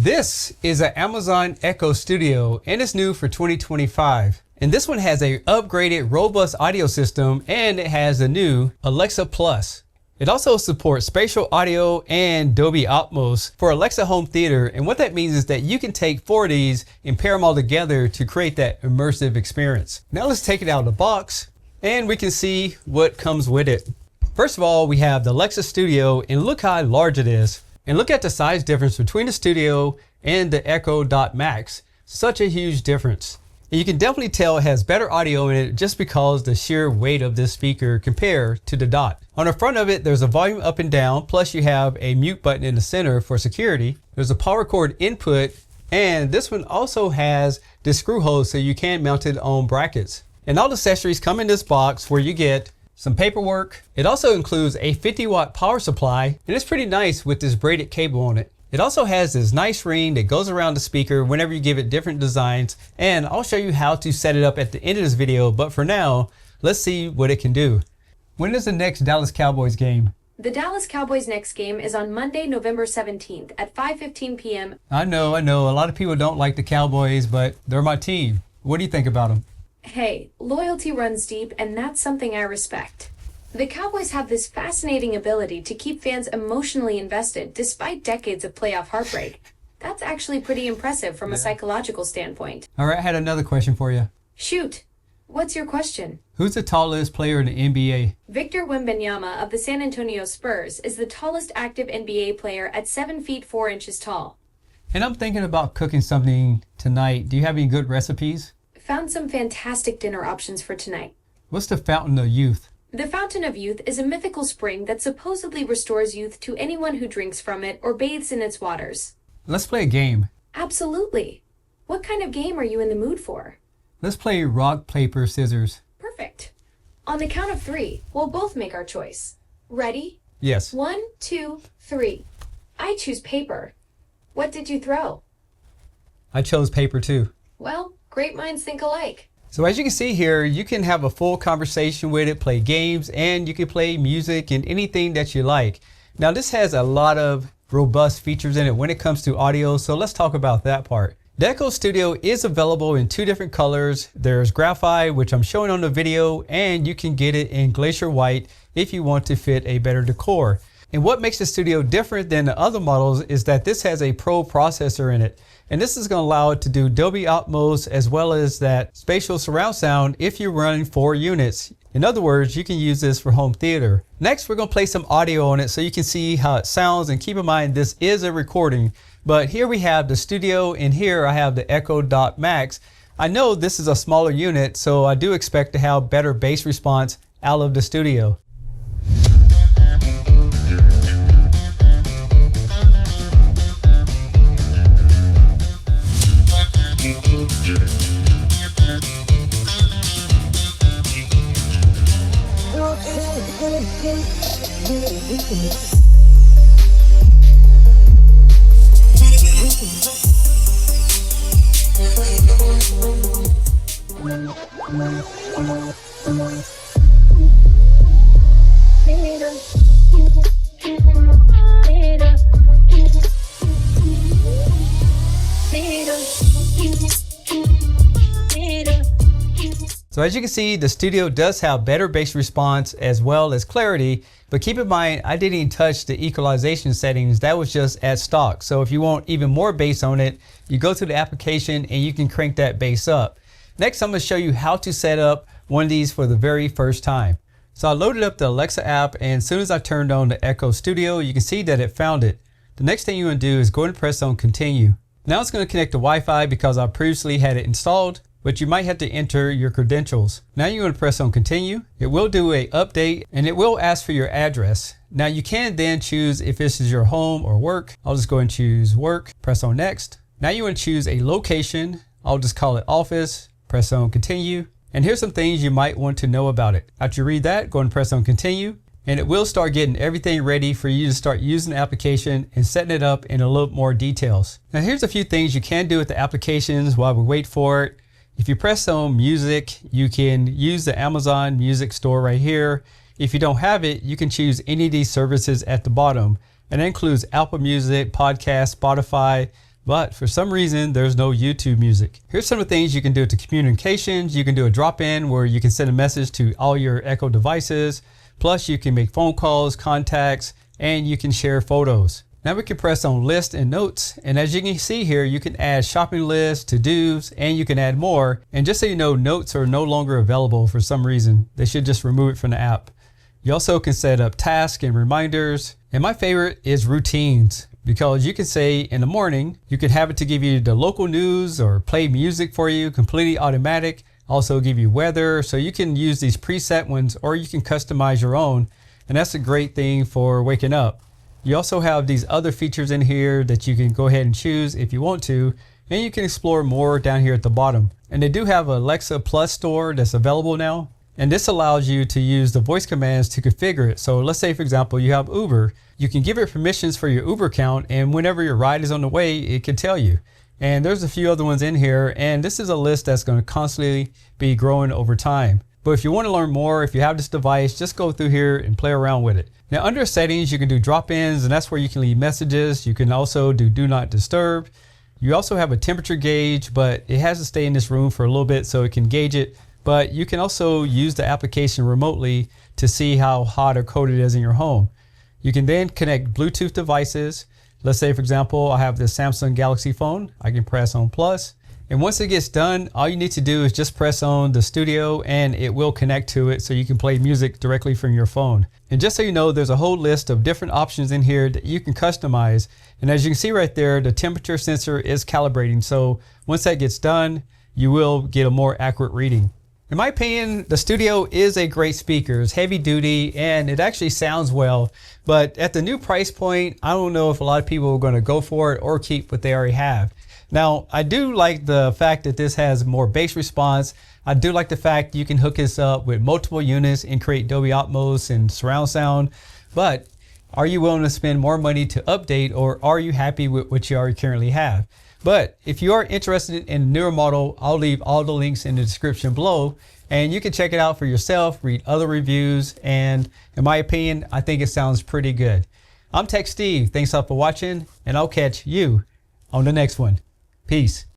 This is an Amazon Echo Studio and it's new for 2025. And this one has a upgraded robust audio system and it has a new Alexa Plus. It also supports spatial audio and Dolby Atmos for Alexa home theater. And what that means is that you can take four of these and pair them all together to create that immersive experience. Now let's take it out of the box and we can see what comes with it. First of all, we have the Alexa Studio and look how large it is. And look at the size difference between the Studio and the Echo Dot Max. Such a huge difference. And you can definitely tell it has better audio in it just because the sheer weight of this speaker compared to the Dot. On the front of it, there's a volume up and down, plus you have a mute button in the center for security. There's a power cord input, and this one also has the screw hole so you can mount it on brackets. And all the accessories come in this box where you get some paperwork. It also includes a 50-watt power supply, and it's pretty nice with this braided cable on it. It also has this nice ring that goes around the speaker whenever you give it different designs, and I'll show you how to set it up at the end of this video, but for now, let's see what it can do. When is the next Dallas Cowboys game? The Dallas Cowboys' next game is on Monday, November 17th at 5:15 p.m. I know, a lot of people don't like the Cowboys, but they're my team. What do you think about them? Hey, loyalty runs deep, and that's something I respect. The Cowboys have this fascinating ability to keep fans emotionally invested despite decades of playoff heartbreak. That's actually pretty impressive from a psychological standpoint. All right, I had another question for you. Shoot. What's your question? Who's the tallest player in the NBA? Victor Wembanyama of the San Antonio Spurs is the tallest active NBA player at 7 feet 4 inches tall. And I'm thinking about cooking something tonight. Do you have any good recipes? Found some fantastic dinner options for tonight. What's the Fountain of Youth? The Fountain of Youth is a mythical spring that supposedly restores youth to anyone who drinks from it or bathes in its waters. Let's play a game. Absolutely. What kind of game are you in the mood for? Let's play rock, paper, scissors. Perfect. On the count of 3, we'll both make our choice. Ready? Yes. 1, 2, 3. I choose paper. What did you throw? I chose paper too. Well, great minds think alike. So as you can see here, you can have a full conversation with it, play games, and you can play music and anything that you like. Now this has a lot of robust features in it when it comes to audio, so let's talk about that part. The Echo Studio is available in 2 different colors. There's graphite, which I'm showing on the video, and you can get it in glacier white if you want to fit a better decor. And what makes the Studio different than the other models is that this has a Pro processor in it. And this is going to allow it to do Dolby Atmos as well as that spatial surround sound if you're running 4 units. In other words, you can use this for home theater. Next, we're going to play some audio on it so you can see how it sounds, and keep in mind this is a recording. But here we have the Studio and here I have the Echo Dot Max. I know this is a smaller unit, so I do expect to have better bass response out of the Studio. So as you can see, the Studio does have better bass response as well as clarity, but keep in mind, I didn't even touch the equalization settings. That was just at stock. So if you want even more bass on it, you go to the application and you can crank that bass up. Next, I'm going to show you how to set up one of these for the very first time. So I loaded up the Alexa app, and as soon as I turned on the Echo Studio, you can see that it found it. The next thing you want to do is go and press on continue. Now it's going to connect to Wi-Fi because I previously had it installed, but you might have to enter your credentials. Now you're going to press on continue. It will do a update and it will ask for your address. Now you can then choose if this is your home or work. I'll just go and choose work, press on next. Now you want to choose a location. I'll just call it office, press on continue. And here's some things you might want to know about it. After you read that, go and press on continue. And it will start getting everything ready for you to start using the application and setting it up in a little more details. Now here's a few things you can do with the applications while we wait for it. If you press on music, you can use the Amazon Music Store right here. If you don't have it, you can choose any of these services at the bottom. And that includes Apple Music, Podcast, Spotify, but for some reason there's no YouTube music. Here's some of the things you can do to communications. You can do a drop-in where you can send a message to all your Echo devices. Plus you can make phone calls, contacts, and you can share photos. Now we can press on list and notes, and as you can see here, you can add shopping lists, to-dos, and you can add more. And just so you know, notes are no longer available for some reason. They should just remove it from the app. You also can set up tasks and reminders. And my favorite is routines, because you can say in the morning, you can have it to give you the local news or play music for you, completely automatic. Also give you weather, so you can use these preset ones or you can customize your own. And that's a great thing for waking up. You also have these other features in here that you can go ahead and choose if you want to, and you can explore more down here at the bottom. And they do have an Alexa Plus store that's available now. And this allows you to use the voice commands to configure it. So let's say, for example, you have Uber. You can give it permissions for your Uber account, and whenever your ride is on the way, it can tell you. And there's a few other ones in here, and this is a list that's going to constantly be growing over time. But if you want to learn more, if you have this device, just go through here and play around with it. Now under settings, you can do drop-ins, and that's where you can leave messages. You can also do not disturb. You also have a temperature gauge, but it has to stay in this room for a little bit so it can gauge it. But you can also use the application remotely to see how hot or cold it is in your home. You can then connect Bluetooth devices. Let's say, for example, I have this Samsung Galaxy phone. I can press on plus. And once it gets done, all you need to do is just press on the studio and it will connect to it so you can play music directly from your phone. And just so you know, there's a whole list of different options in here that you can customize. And as you can see right there, the temperature sensor is calibrating. So once that gets done, you will get a more accurate reading. In my opinion, the Studio is a great speaker. It's heavy duty and it actually sounds well. But at the new price point, I don't know if a lot of people are going to go for it or keep what they already have. Now, I do like the fact that this has more bass response. I do like the fact you can hook this up with multiple units and create Dolby Atmos and surround sound. But are you willing to spend more money to update, or are you happy with what you already currently have? But if you are interested in a newer model, I'll leave all the links in the description below and you can check it out for yourself, read other reviews, and in my opinion, I think it sounds pretty good. I'm Tech Steve. Thanks a lot for watching, and I'll catch you on the next one. Peace.